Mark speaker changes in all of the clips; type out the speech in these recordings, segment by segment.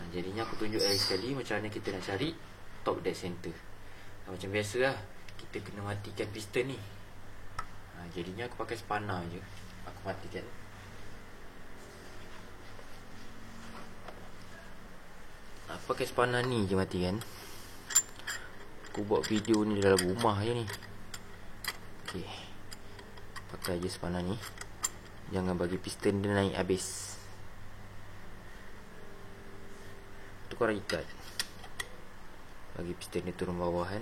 Speaker 1: Jadinya aku tunjuk lagi sekali macam mana kita nak cari top dead center. Macam biasa lah, kita kena matikan piston ni. Jadinya aku pakai spanner je. Aku matikan. Aku pakai spanner ni je matikan. Aku buat video ni dalam rumah je ni. Okay, pakai je spanner ni. Jangan bagi piston dia naik habis. Tu korang ikat, bagi piston dia turun bawah kan.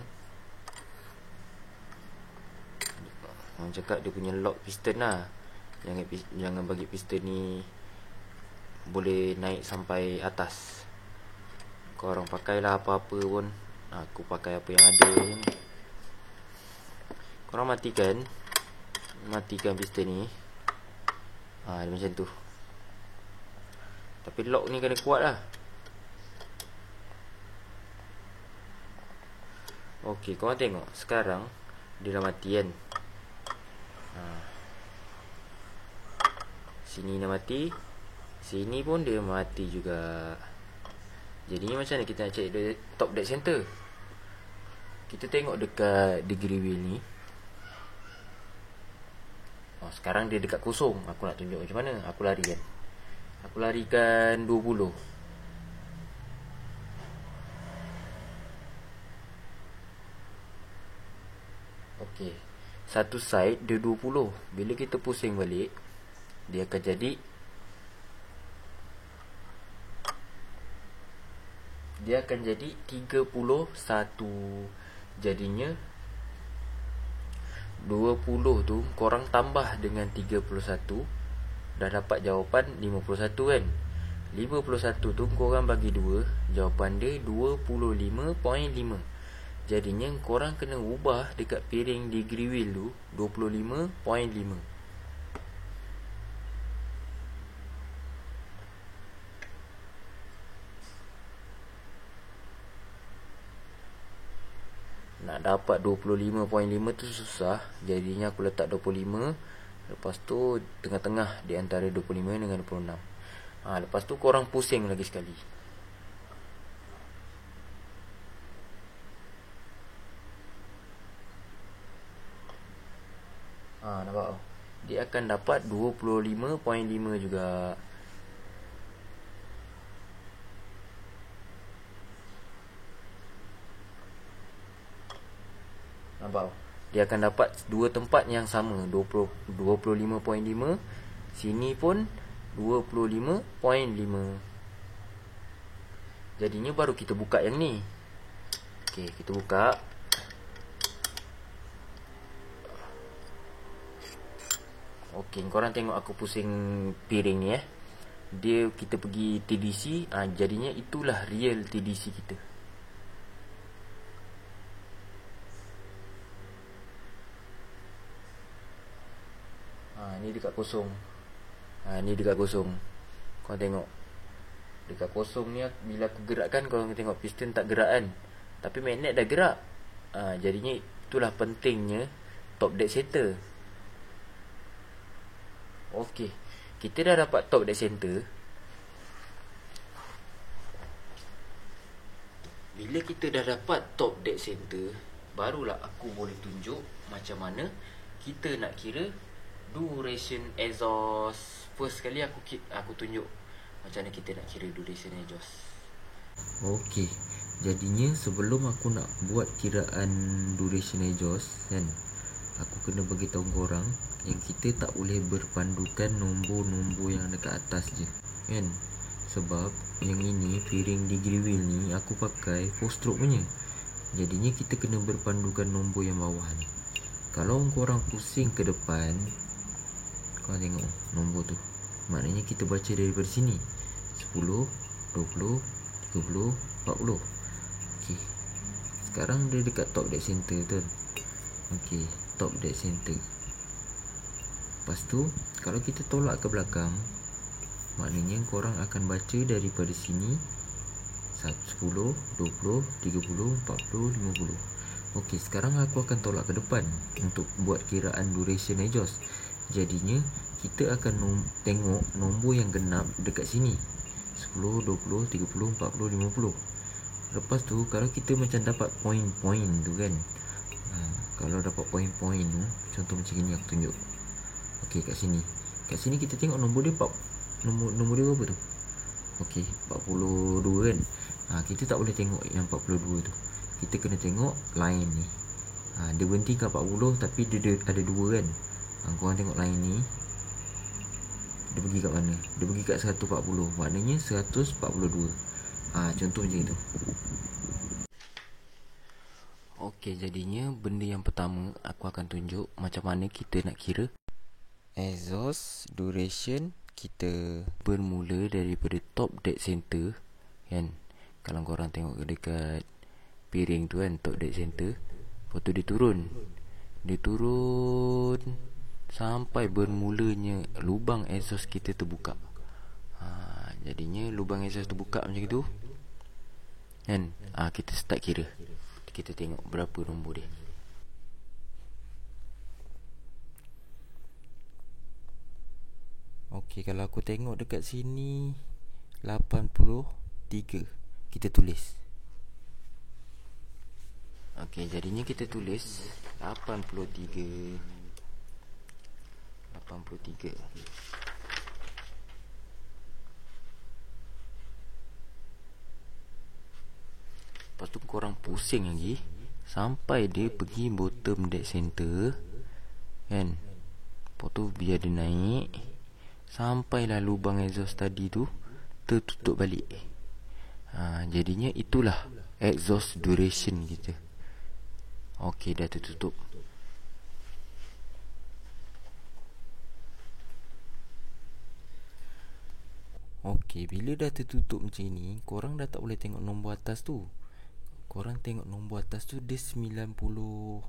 Speaker 1: Orang cakap dia punya lock piston lah. Jangan bagi piston ni boleh naik sampai atas. Korang pakailah apa-apa pun. Aku pakai apa yang ada ni. Korang matikan piston ni. Dia macam tu. Tapi lock ni kena kuat lah. Okey, korang tengok sekarang dia dah mati kan. Sini dah mati, sini pun dia mati juga. Jadinya macam mana kita nak cari top dead center? Kita tengok dekat degree wheel ni. Sekarang dia dekat kosong. Aku nak tunjuk macam mana. Aku larikan. Aku larikan 20. Okey, satu side dia 20. Bila kita pusing balik, dia akan jadi 31. Jadinya 20 tu korang tambah dengan 31, dah dapat jawapan 51 kan. 51 tu korang bagi 2, jawapan dia 25.5. Jadinya korang kena ubah dekat piring degree wheel tu 25.5. Nak dapat 25.5 tu susah. Jadinya aku letak 25. Lepas tu tengah-tengah di antara 25 dengan 26. Lepas tu korang pusing lagi sekali. Nampak? Dia akan dapat 25.5 juga. Nampak? Dia akan dapat dua tempat yang sama, 25.5. Sini pun 25.5. Jadinya baru kita buka yang ni. Okey, kita buka. Okey, korang tengok aku pusing piring ni Dia kita pergi TDC, jadinya itulah real TDC kita. Ni dekat kosong. Ni dekat kosong. Korang tengok. Dekat kosong ni bila aku gerakkan, korang tengok piston tak gerak kan. Tapi magnet dah gerak. Jadinya itulah pentingnya top dead center. Okey, kita dah dapat top dead center. Bila kita dah dapat top dead center, barulah aku boleh tunjuk macam mana kita nak kira duration exhaust. First sekali aku tunjuk macam mana kita nak kira duration exhaust. Okey, jadinya sebelum aku nak buat kiraan duration exhaust kan, aku kena bagi tahu korang yang kita tak boleh berpandukan nombor-nombor yang dekat atas je kan. Sebab yang ini piring degree wheel ni aku pakai 4 stroke punya. Jadinya kita kena berpandukan nombor yang bawah ni. Kalau korang pusing ke depan, korang tengok nombor tu, maknanya kita baca daripada sini 10, 20, 30, 40. Okey, sekarang dia dekat top dead center tu. Okey, top dead center. Lepas tu kalau kita tolak ke belakang, maknanya korang akan baca daripada sini 10, 20, 30, 40, 50. Okey, sekarang aku akan tolak ke depan untuk buat kiraan duration exhaust. Jadinya kita akan tengok nombor yang genap dekat sini 10, 10, 20, 30, 40, 50. Lepas tu kalau kita macam dapat poin-poin tu kan, kalau dapat poin-poin tu, contoh macam ni aku tunjuk. Okey, kat sini kita tengok nombor dia nombor dia berapa tu? Okey, 42 kan. Kita tak boleh tengok yang 42 tu. Kita kena tengok line ni. Dia berhenti kat 40 tapi dia ada 2 kan. Korang tengok line ni. Dia pergi kat mana? Dia pergi kat 140. Maknanya 142. Contoh macam itu. Okey, jadinya benda yang pertama aku akan tunjuk macam mana kita nak kira exhaust duration kita bermula daripada top dead center kan. Kalau korang tengok dekat piring tu kan, top dead center, lepas tu dia turun sampai bermulanya lubang exhaust kita terbuka. Jadinya lubang exhaust terbuka macam itu kan. Kita start kira. Kita tengok berapa nombor dia. Okey, kalau aku tengok dekat sini 83. Kita tulis. Okey, jadinya kita tulis 83. Lepas tu korang pusing lagi sampai dia pergi bottom dead center kan. Lepas tu biar dia naik sampailah lubang exhaust tadi tu tertutup balik. Jadinya itulah exhaust duration kita. Okey, dah tertutup. Okey, bila dah tertutup macam ni, korang dah tak boleh tengok nombor atas tu. Korang tengok nombor atas tu dia 98.5.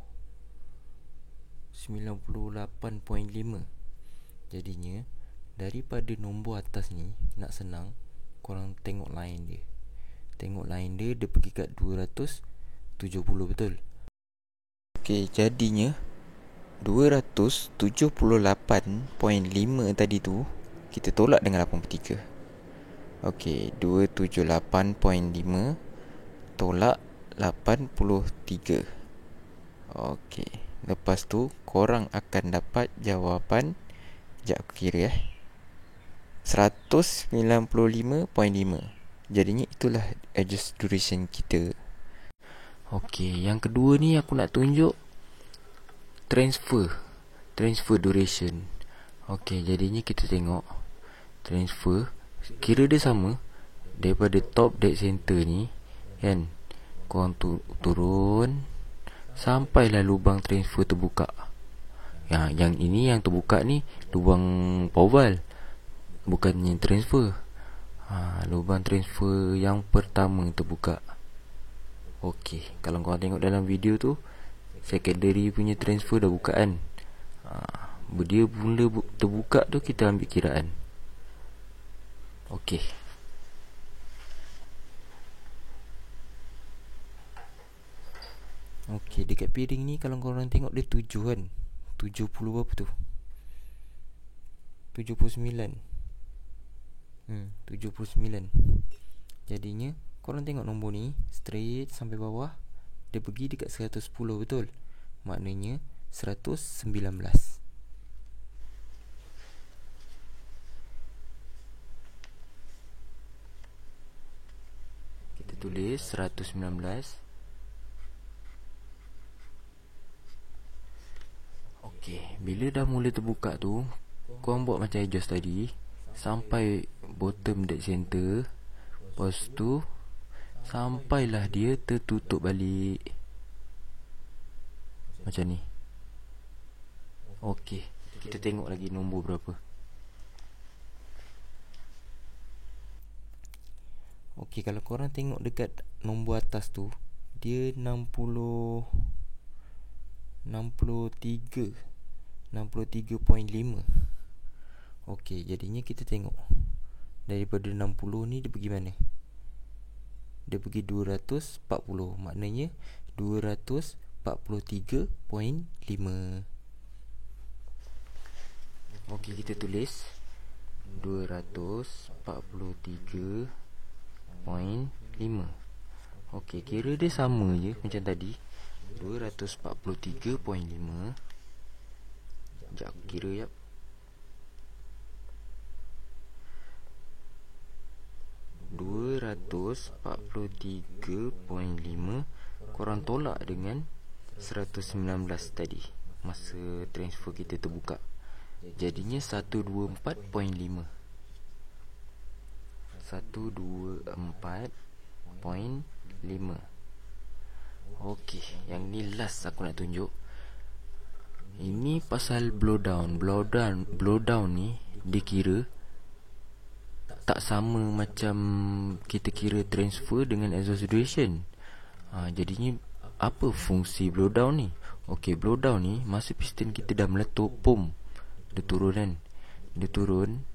Speaker 1: Jadinya daripada nombor atas ni, nak senang, korang tengok line dia. Tengok line dia, dia pergi kat 270, betul? Okey, jadinya 278.5 tadi tu kita tolak dengan 83. Okey, 278.5 tolak 83. Okey, lepas tu korang akan dapat jawapan. Sekejap aku kira 195.5. Jadinya itulah exhaust duration kita. Okey, yang kedua ni aku nak tunjuk transfer duration. Okey, jadinya kita tengok transfer, kira dia sama daripada top dead center ni kan. Korang turun sampailah lubang transfer terbuka. Yang ini yang terbuka ni lubang power valve, bukannya transfer. Lubang transfer yang pertama terbuka. Okey, kalau korang tengok dalam video tu, secondary punya transfer dah buka kan. Dia mula terbuka tu kita ambil kiraan. Okey. Okey, dekat piring ni kalau korang tengok dia 7 kan. 70 berapa tu? 79. 79. Jadinya korang tengok nombor ni straight sampai bawah, dia pergi dekat 110, betul? Maknanya 119. Kita tulis 119. Okey, bila dah mula terbuka tu, korang buat macam adjust tadi sampai bottom dead center. Lepas tu sampailah dia tertutup balik macam ni. Okey, kita tengok lagi nombor berapa. Okey, kalau korang tengok dekat nombor atas tu, dia 63.5. Okey, jadinya kita tengok daripada 60 ni dia pergi mana? Dia pergi 240. Maknanya 243.5. Okey, kita tulis 243.5. Okey, kira dia sama je macam tadi. 243.5. Sekejap aku kira jap. 243.5 korang tolak dengan 119 tadi masa transfer kita terbuka. Jadinya 124.5. 124.5. Okey, yang ni last aku nak tunjuk. Ini pasal blowdown ni dia kira tak sama macam kita kira transfer dengan exhaust duration. Jadinya apa fungsi blowdown ni? Okey, blowdown ni masa piston kita dah meletup, pum, dia turun kan. Dia turun.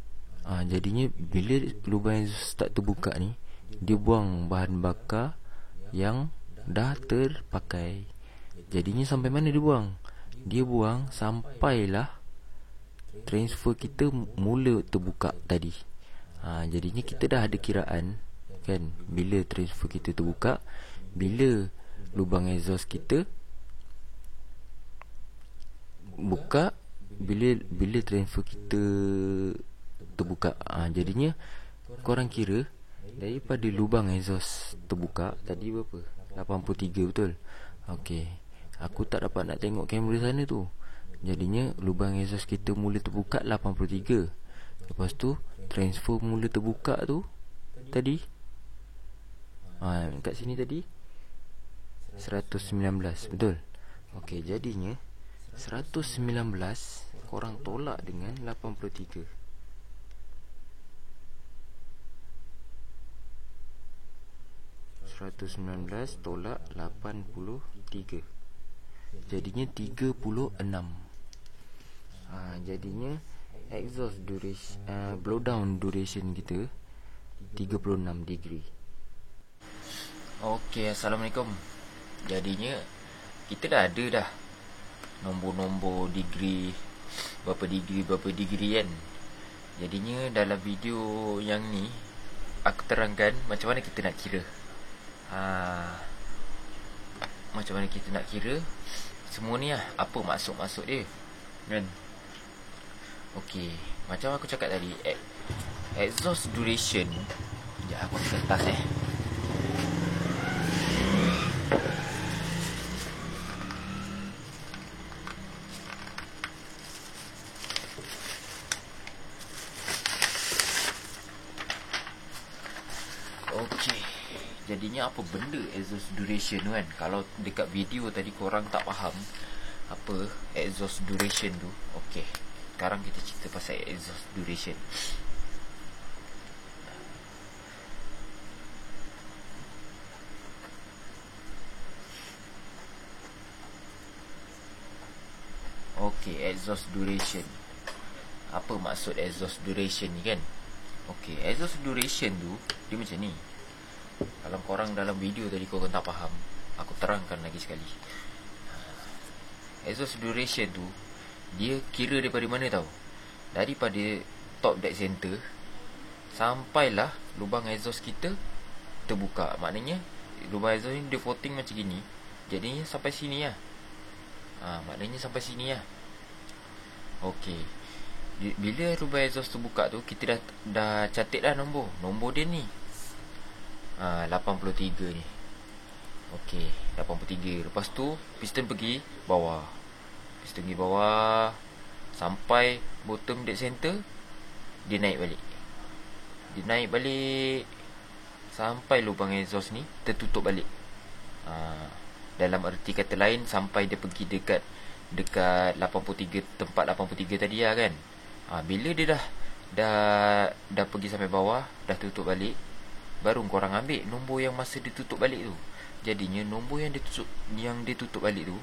Speaker 1: Jadinya bila lubang exhaust start terbuka ni, dia buang bahan bakar yang dah terpakai. Jadinya sampai mana dia buang? Dia buang sampailah transfer kita mula terbuka tadi. Jadinya kita dah ada kiraan kan, bila transfer kita terbuka, bila lubang exhaust kita buka, bila transfer kita terbuka. Jadinya korang kira daripada lubang exhaust terbuka tadi berapa? 83, betul? Okey, aku tak dapat nak tengok kamera sana tu. Jadinya lubang exhaust kita mula terbuka 83. Lepas tu transfer mula terbuka tu tadi, kat sini tadi 119, betul? Okey, jadinya 119 korang tolak dengan 83. 119 tolak 83, jadinya 36. Jadinya exhaust duration, blowdown duration kita 36 degree. Okey, Assalamualaikum. Jadinya kita dah ada dah nombor-nombor degree, berapa degree kan. Jadinya dalam video yang ni aku terangkan macam mana kita nak kira. Macam mana kita nak kira semua ni lah, apa maksud dia kan. Okey, macam aku cakap tadi, exhaust duration. Sekejap aku kertas Okey, jadinya apa benda exhaust duration tu kan. Kalau dekat video tadi korang tak faham apa exhaust duration tu. Okey, sekarang kita cerita pasal exhaust duration. Okey, exhaust duration. Apa maksud exhaust duration ni kan? Okey, exhaust duration tu dia macam ni. Kalau korang dalam video tadi korang tak faham, aku terangkan lagi sekali. Exhaust duration tu dia kira daripada mana tahu? Daripada top dead center sampailah lubang exhaust kita terbuka. Maknanya lubang exhaust ni dia floating macam gini, jadinya sampai sini lah. Maknanya sampai sini lah. Okey, bila lubang exhaust terbuka tu, kita dah catat dah nombor dia ni. 83 ni. Okey, 83. Lepas tu piston pergi bawah. Sampai bottom dead center, dia naik balik. Sampai lubang exhaust ni tertutup balik. Dalam erti kata lain, sampai dia pergi dekat 83, tempat 83 tadi lah kan. Bila dia dah pergi sampai bawah, dah tutup balik, baru korang ambil nombor yang masa dia tutup balik tu. Jadinya nombor yang dia tutup balik tu,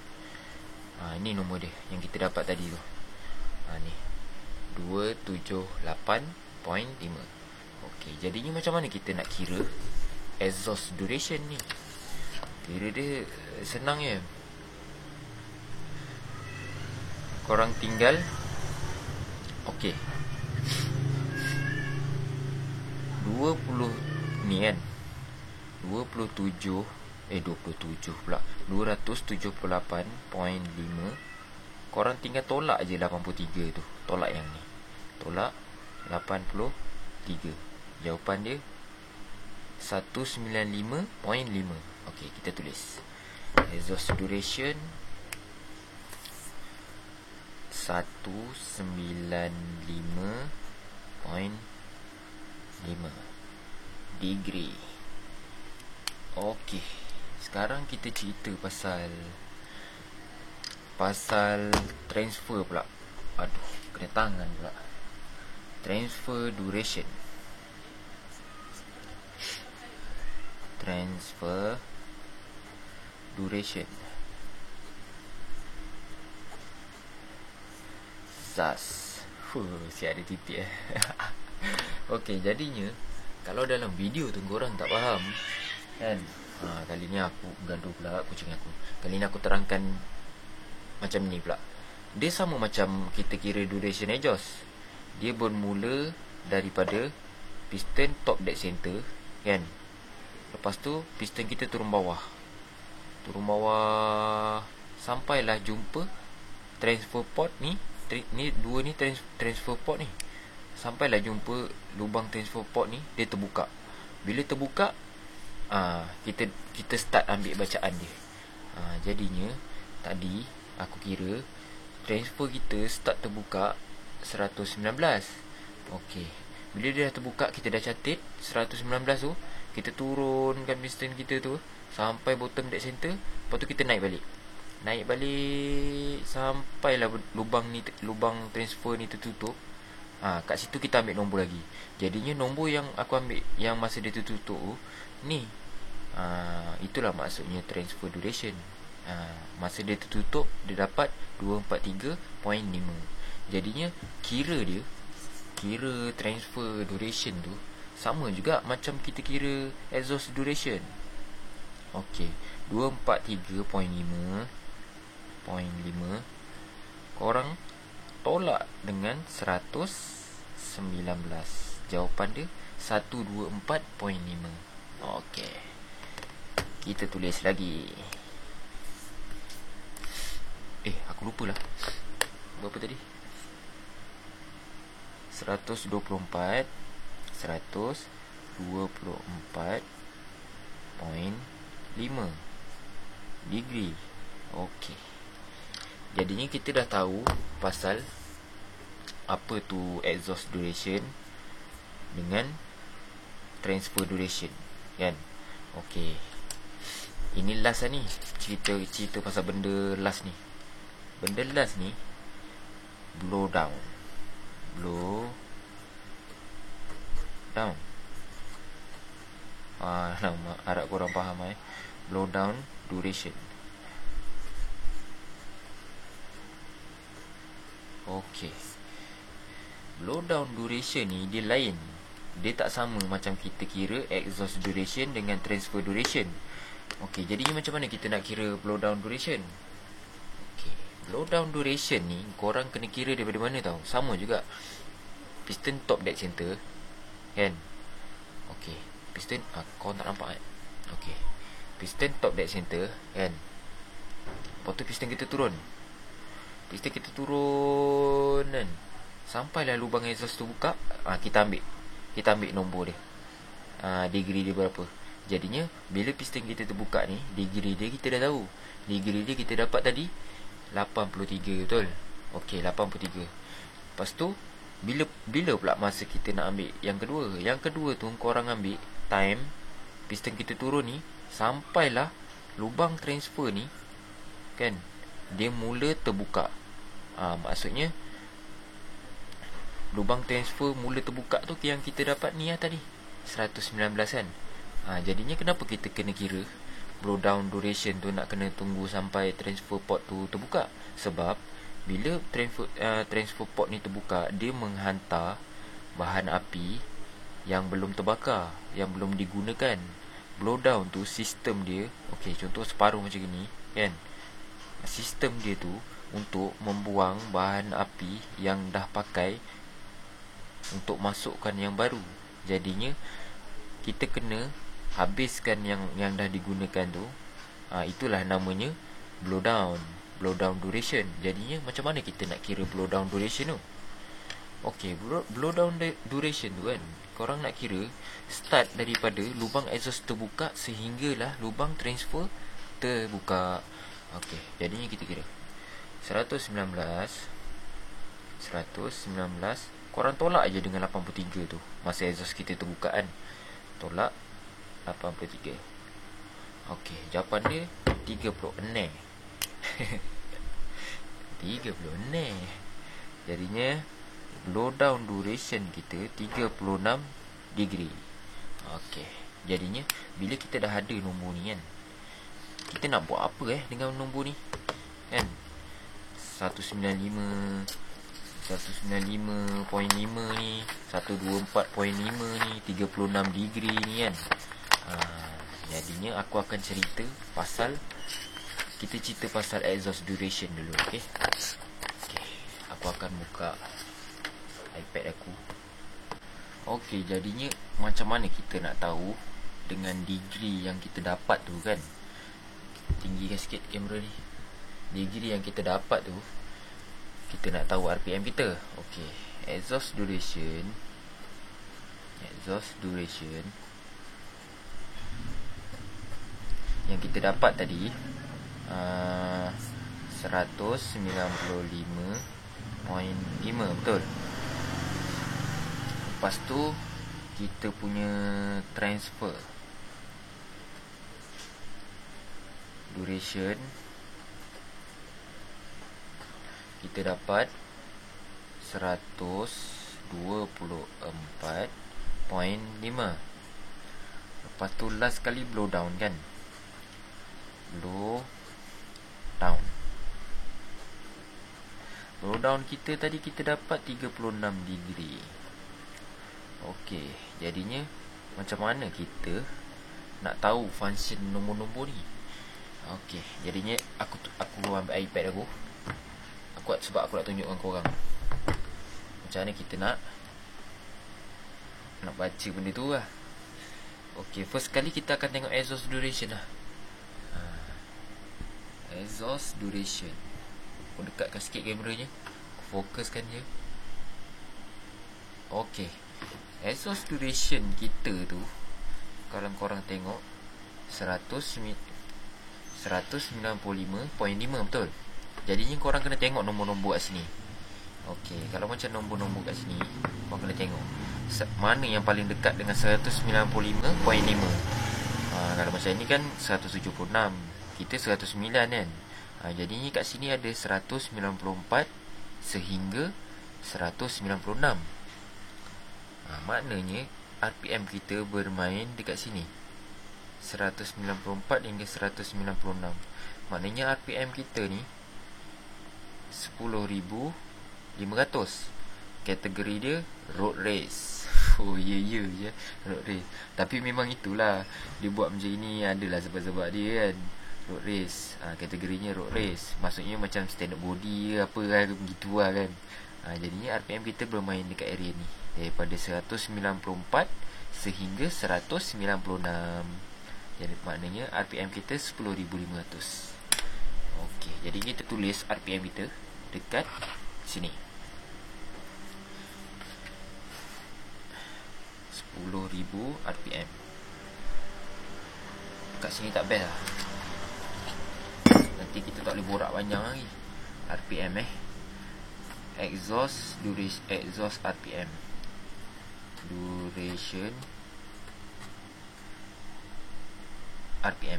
Speaker 1: ni nombor dia yang kita dapat tadi tu. Ni 278.5. Okey, jadinya macam mana kita nak kira exhaust duration ni? Kira dia senang je. Korang tinggal, okey, 20 ni kan 27 pula 278.5. Korang tinggal tolak je 83 tu. Tolak yang ni. Tolak 83. Jawapan dia 195.5. Okey, kita tulis exhaust duration 195.5 degree. Okey, sekarang kita cerita pasal transfer pula. Aduh, kena tangan pula. Transfer duration. SAS. Siap ada titik Okey, jadinya kalau dalam video tu korang tak faham kan, kali ni aku gaduh pula kucing aku. Kali ni aku terangkan macam ni pula. Dia sama macam kita kira duration exhaust. Dia bermula daripada piston top dead center kan. Lepas tu piston kita turun bawah sampailah jumpa transfer port ni. Dua ni transfer port ni. Sampailah jumpa lubang transfer port ni, dia terbuka. Bila terbuka, kita start ambil bacaan dia. Jadinya tadi aku kira transfer kita start terbuka 119. Okey. Bila dia dah terbuka, kita dah catat 119 tu, kita turunkan piston kita tu sampai bottom dead center. Lepas tu kita naik balik sampailah lubang transfer ni tertutup. Kat situ kita ambil nombor lagi. Jadinya nombor yang aku ambil yang masa dia tertutup ni, itulah maksudnya transfer duration. Masa dia tertutup, dia dapat 243.5. Jadinya kira transfer duration tu sama juga macam kita kira exhaust duration. Okey, 243.5 korang tolak dengan 119. Jawapan dia 124.5. Okey, kita tulis lagi. Aku lupa lah. Berapa tadi? 124 124.5 degree. Okey, jadinya kita dah tahu pasal apa tu exhaust duration dengan transfer duration kan. Okey, ini last lah ni. Cerita pasal benda last ni. Benda last ni blow down. Harap korang faham blow down duration. Okey, blow down duration ni dia lain. Dia tak sama macam kita kira exhaust duration dengan transfer duration. Okey, jadinya macam mana kita nak kira blow down duration? Okey, blow down duration ni korang kena kira daripada mana tahu? Sama juga piston top dead center kan. Okey, piston korang tak nampak Okey, piston top dead center kan. Lepas tu piston kita turun kan. Sampailah lubang exhaust tu buka, kita ambil nombor dia. Degree dia berapa. Jadinya bila piston kita terbuka ni, degree dia kita dah tahu. Degree dia kita dapat tadi 83, betul? Okey, 83. Lepas tu bila pula masa kita nak ambil yang kedua? Yang kedua tu korang ambil time piston kita turun ni sampailah lubang transfer ni kan, dia mula terbuka. Maksudnya lubang transfer mula terbuka tu yang kita dapat ni tadi 119 kan. Jadinya kenapa kita kena kira blow down duration tu nak kena tunggu sampai transfer port tu terbuka? Sebab bila transfer port ni terbuka, dia menghantar bahan api yang belum terbakar, yang belum digunakan. Blow down tu sistem dia, okey, contoh separuh macam ni kan. Sistem dia tu untuk membuang bahan api yang dah pakai untuk masukkan yang baru. Jadinya kita kena habiskan yang dah digunakan tu. Itulah namanya blow down duration. Jadinya macam mana kita nak kira blow down duration tu? Okey, blow down duration tu kan, korang nak kira start daripada lubang exhaust terbuka sehinggalah lubang transfer terbuka. Okey, jadinya kita kira 119. Korang tolak aja dengan 83 tu, masa exhaust kita terbuka kan. Tolak 83. Okey, jawapan dia 36. 36. Jadinya blow down duration kita 36 degree. Okey, jadinya bila kita dah ada nombor ni kan, kita nak buat apa dengan nombor ni kan? 195.5 ni, 124.5 ni, 36 degree ni kan. Jadinya aku akan cerita pasal exhaust duration dulu. Okey, aku akan buka iPad aku. Okey, jadinya macam mana kita nak tahu dengan degree yang kita dapat tu kan? Tinggikan sikit kamera ni. Degree yang kita dapat tu, kita nak tahu RPM kita. Okey, exhaust duration yang kita dapat tadi 195.5, betul. Lepas tu kita punya transfer duration kita dapat 124.5. Lepas tu last kali blow down kan, blow down kita tadi kita dapat 36 degree. Okey, jadinya macam mana kita nak tahu function nombor-nombor ni? Okey, jadinya aku ambil iPad aku. Sebab aku nak tunjukkan korang macam mana kita nak baca benda tu lah. Okey, first kali kita akan tengok exhaust duration lah. Exhaust duration. Aku dekatkan sikit kameranya, aku fokuskan je. Okey, exhaust duration kita tu, kalau korang tengok 195.5, betul. Jadinya korang kena tengok nombor-nombor kat sini. Okey, kalau macam nombor-nombor kat sini, korang kena tengok mana yang paling dekat dengan 195.5. Kalau macam ni kan 176, kita 109 kan. Jadinya kat sini ada 194 sehingga 196. Maknanya RPM kita bermain dekat sini 194 hingga 196. Maknanya RPM kita ni 10,500. Kategori dia road race. Oh ya, road race. Tapi memang itulah, dia buat macam ini adalah sebab-sebab dia kan. Road race, kategorinya road race. Maksudnya macam standard body apa kan, begitu lah kan. Jadinya RPM kita bermain dekat area ni daripada 194 sehingga 196. Jadi maknanya RPM kita 10,500. Okey, jadi kita tulis RPM kita dekat sini, 10,000 RPM. Kat sini tak best lah, nanti kita tak boleh borak panjang lagi. RPM exhaust duration, exhaust RPM duration RPM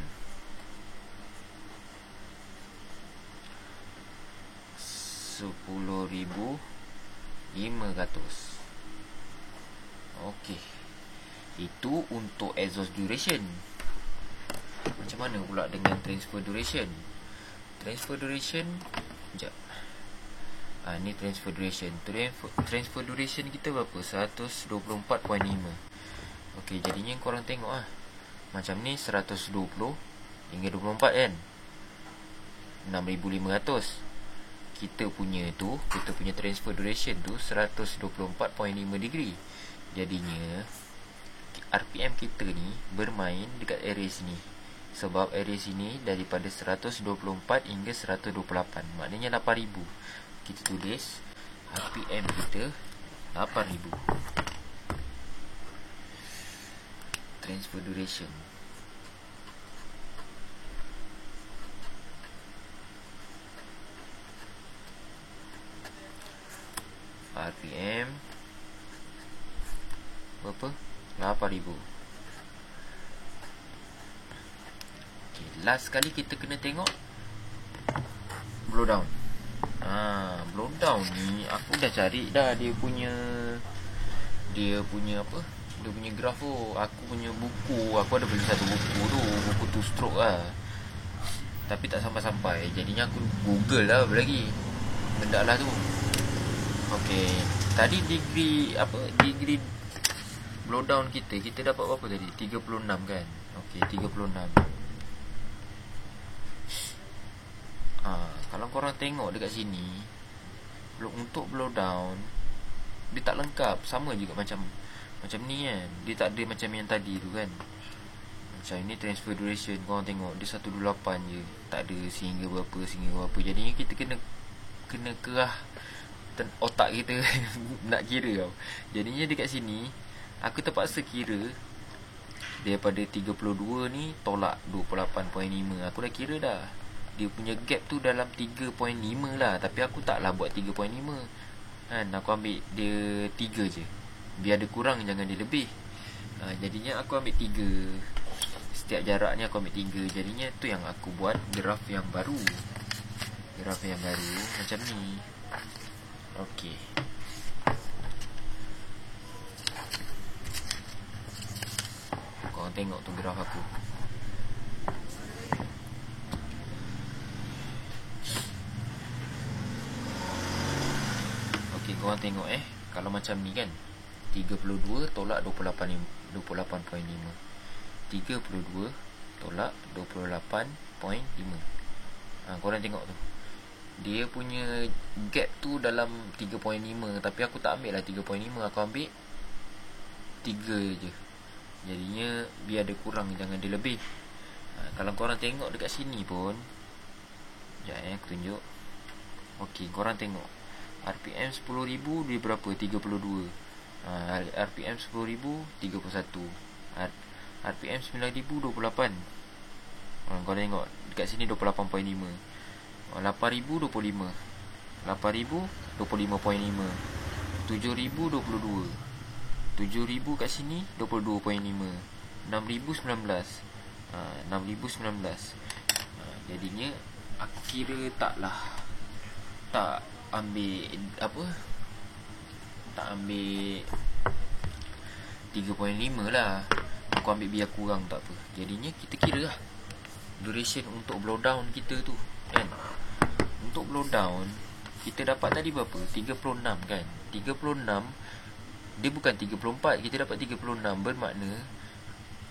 Speaker 1: 10,500. Okey, itu untuk exhaust duration. Macam mana pula dengan transfer duration? Transfer duration, sekejap. Ni transfer duration. Transfer duration kita berapa? 124.5. Okey, jadinya korang tengok lah. Macam ni 120 hingga 24 kan, 6,500. Kita punya transfer duration tu 124.5 degree. Jadinya RPM kita ni bermain dekat area sini. Sebab area sini daripada 124 hingga 128, maknanya 8000. Kita tulis RPM kita 8000. Transfer duration RPM berapa? 8000. Okay, last kali kita kena tengok blow down. Blow down ni aku dah cari dah dia punya apa? Dia punya graf tu. Aku punya buku, aku ada beli satu buku tu, buku two stroke lah. Tapi tak sampai-sampai. Jadinya aku Google lah lagi benda lah tu. Okey, tadi degree blow down kita dapat berapa tadi? 36 kan? Okey, 36. Kalau korang tengok dekat sini, untuk blow down dia tak lengkap, sama juga macam ni kan. Dia tak ada macam yang tadi tu kan. Macam ini transfer duration, korang tengok dia 128 je, tak ada sehingga berapa. Jadinya kita kena kerah otak kita nak kira tau. Jadinya dekat sini aku terpaksa kira daripada 32 ni tolak 28.5. Aku dah kira dah, dia punya gap tu dalam 3.5 lah. Tapi aku taklah buat 3.5 kan, aku ambil dia 3 je, biar ada kurang, jangan dia lebih. Jadinya aku ambil 3. Setiap jarak ni aku ambil 3. Jadinya tu yang aku buat graf yang baru macam ni. Okey, korang tengok tu graf aku. Okey, korang tengok kalau macam ni kan, 32 tolak 28.5. 32 tolak 28.5. Korang tengok tu, dia punya gap tu dalam 3.5. Tapi aku tak ambil lah 3.5, aku ambil 3 je. Jadinya biar dia kurang, jangan dia lebih. Kalau korang tengok dekat sini pun, sekejap aku tunjuk. Okey, korang tengok RPM 10,000 dia berapa? 32. RPM 10,000 31. RPM 9,000 28. Korang tengok dekat sini 28.5. 8,000 25. 8,000 25.5. 7,000 22. 7,000 kat sini 22.5. 6,000 19. 6,019. Jadinya aku kira tak ambil 3.5 lah. Aku ambil biar kurang, tak apa. Jadinya kita kira lah duration untuk blow down kita tu kan. Untuk blow down kita dapat tadi berapa? 36 kan. 36 dia bukan 34, kita dapat 36. Bermakna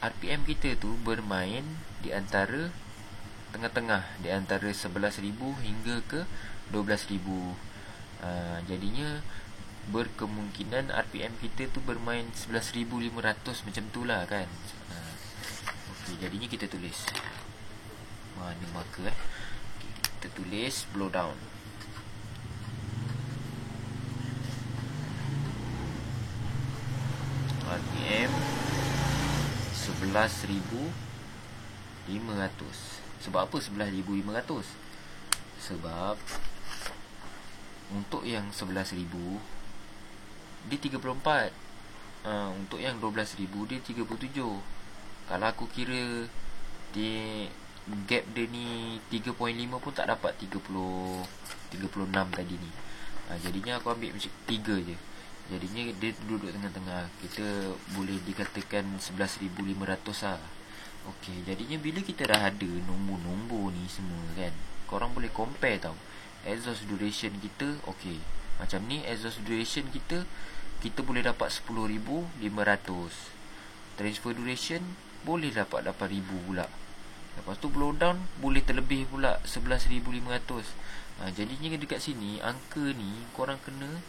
Speaker 1: RPM kita tu bermain di antara tengah-tengah, di antara 11,000 hingga ke 12,000. Jadinya berkemungkinan RPM kita tu bermain 11,500 macam tu lah kan. Okay, jadinya kita tulis mana marker okay, kita tulis blow down. RPM 11,500. Sebab apa 11,500? Sebab untuk yang 11,000 dia 34. Untuk yang 12,000 dia 37. Kalau aku kira dia gap dia ni 3.5 pun tak dapat 36 tadi ni. Jadinya aku ambil macam 3 je. Jadinya dia duduk tengah-tengah. Kita boleh dikatakan 11,500 lah. Okey, jadinya bila kita dah ada nombor-nombor ni semua kan, korang boleh compare tau. Exhaust duration kita okey. Macam ni exhaust duration kita boleh dapat 10,500. Transfer duration boleh dapat 8,000 pula. Lepas tu blow down boleh terlebih pula 11,500. Jadinya dekat sini angka ni korang kena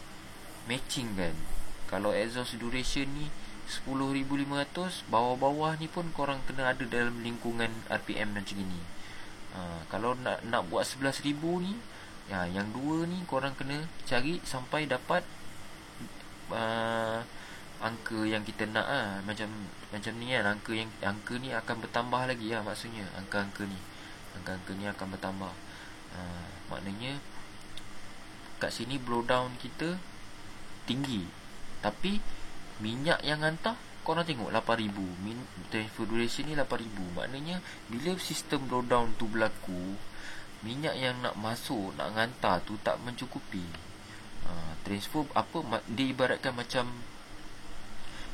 Speaker 1: matching kan. Kalau exhaust duration ni 10,500, bawah-bawah ni pun korang kena ada dalam lingkungan RPM macam ni. Kalau nak buat 11,000 ni, yang dua ni korang kena cari sampai dapat angka yang kita nak macam ni kan. Angka ni akan bertambah lagi maksudnya angka ni akan bertambah. Maknanya kat sini blowdown kita tinggi, tapi minyak yang hantar korang tengok 8,000, transfer duration ni 8,000. Maknanya bila sistem blowdown tu berlaku, minyak yang nak masuk, nak hantar tu tak mencukupi. Transfer apa, dia ibaratkan macam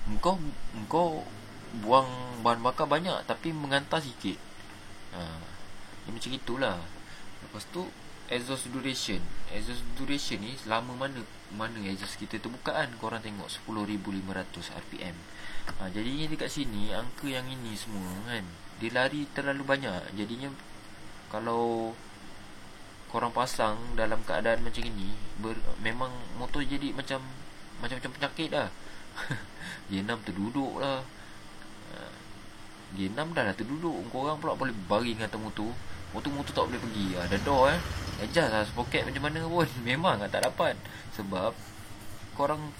Speaker 1: Engkau buang bahan bakar banyak tapi menghantar sikit. Dia macam itulah. Lepas tu exhaust duration ni selama mana exhaust kita terbukaan, korang tengok 10,500 RPM. Jadinya dekat sini angka yang ini semua kan, dia lari terlalu banyak. Jadinya kalau korang pasang dalam keadaan macam ini, memang motor jadi macam penyakit dah. G6 terduduk lah. G6 dah lah terduduk, korang pula boleh baring atas motor tak boleh pergi. Ada door adjust lah spoket macam mana pun memang tak dapat. Sebab korang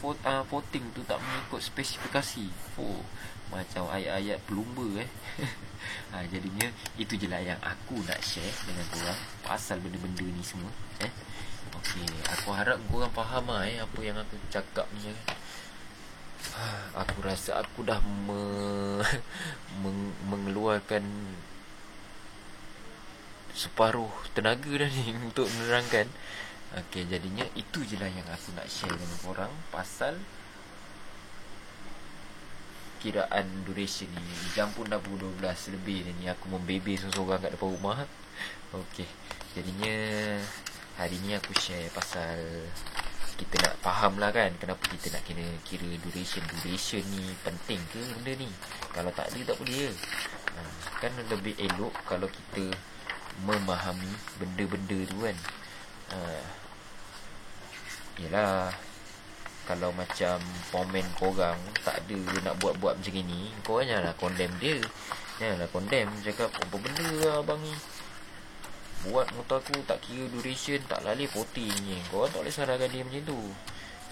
Speaker 1: voting tu tak mengikut spesifikasi. Macam ayat-ayat pelumba Jadinya itu je lah yang aku nak share dengan korang pasal benda-benda ni semua. Okay, aku harap korang faham apa yang aku cakap ni. Aku rasa aku dah mengeluarkan separuh tenaga dah ni untuk menerangkan. Okay, jadinya itu je lah yang aku nak share dengan korang pasal kiraan duration ni. Jam pun dah pukul 12 lebih ni, aku membebel seorang kat depan rumah. Okay, jadinya hari ni aku share pasal kita nak faham lah kan, kenapa kita nak kira duration ni penting ke benda ni. Kalau tak ada tak boleh kan lebih elok kalau kita memahami benda-benda tu kan. Yelah, kalau macam komen korang tak ada nak buat macam ni, korang janganlah condemn dia. Janganlah condemn, cakap apa benda lah abang ni, buat motor aku tak kira duration, tak lalih 40 ni. Korang tak boleh salahkan dia macam tu.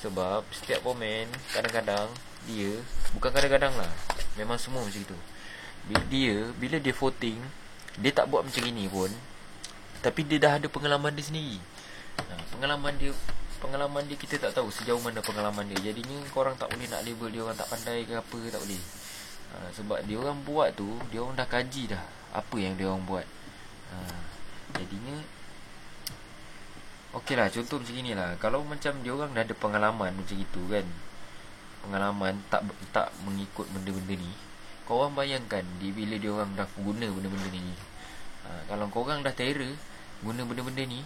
Speaker 1: Sebab setiap komen kadang-kadang dia, bukan kadang-kadang lah, memang semua macam tu. Bila dia voting, dia tak buat macam ni pun, tapi dia dah ada pengalaman dia sendiri. Pengalaman dia kita tak tahu sejauh mana pengalaman dia. Jadinya korang tak boleh nak label dia orang tak pandai ke apa, tak boleh. Sebab dia orang buat tu, dia orang dah kaji dah apa yang dia orang buat. Jadinya okey lah, contoh macam ni lah. Kalau macam dia orang dah ada pengalaman macam itu kan, pengalaman tak mengikut benda-benda ni, korang bayangkan bila dia orang dah guna benda-benda ni. Kalau korang dah terror guna benda-benda ni,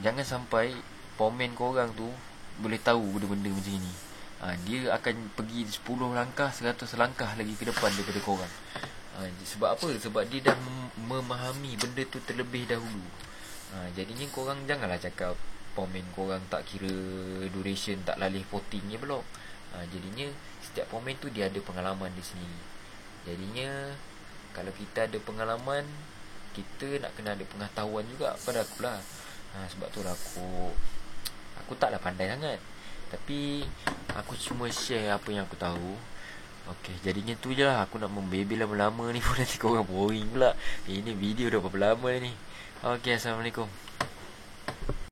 Speaker 1: jangan sampai komen korang tu boleh tahu benda-benda macam ni. Dia akan pergi 10 langkah 100 langkah lagi ke depan daripada korang. Sebab apa? Sebab dia dah memahami benda tu terlebih dahulu. Jadinya korang janganlah cakap komen korang tak kira duration, tak lalih voting ni belum. Jadinya setiap komen tu dia ada pengalaman di sini. Jadinya kalau kita ada pengalaman, kita nak kena ada pengetahuan juga pada akulah. Sebab tu lah aku taklah pandai sangat, tapi aku cuma share apa yang aku tahu. Okey, jadinya tu je lah. Aku nak membebel lama-lama ni pun nanti korang boring pula. Ini video dah berapa lama ni. Okey, Assalamualaikum.